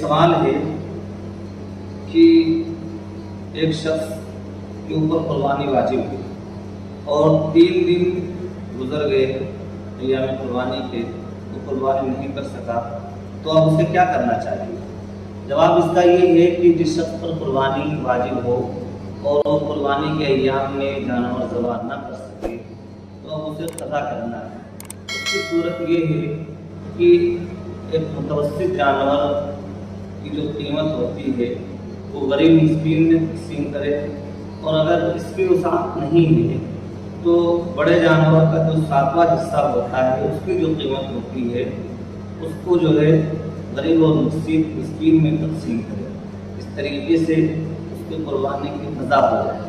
सवाल है कि एक शख्स के ऊपर कुर्बानी वाजिब हुई और 3 दिन गुजर गए अय्याम कुर्बानी के, वो कुर्बानी नहीं कर सका, तो अब उसे क्या करना चाहिए? जवाब इसका ये है कि जिस शख्स पर कुर्बानी वाजिब हो और वो कुर्बानी के अय्याम में जानवर ज़बह न कर सके तो अब उसे क़ज़ा करना है। उसकी सूरत ये है कि एक मुतवस्सित जानवर की जो कीमत होती है वो गरीब मिस्कीन में तक़सीम करे, और अगर इसकी वसाअत नहीं है तो बड़े जानवर का जो 7वां हिस्सा होता है उसकी जो कीमत होती है उसको जो है गरीब और मिस्कीन में तक़सीम करे। इस तरीके से उसकी कुर्बानी की क़ज़ा हो जाए।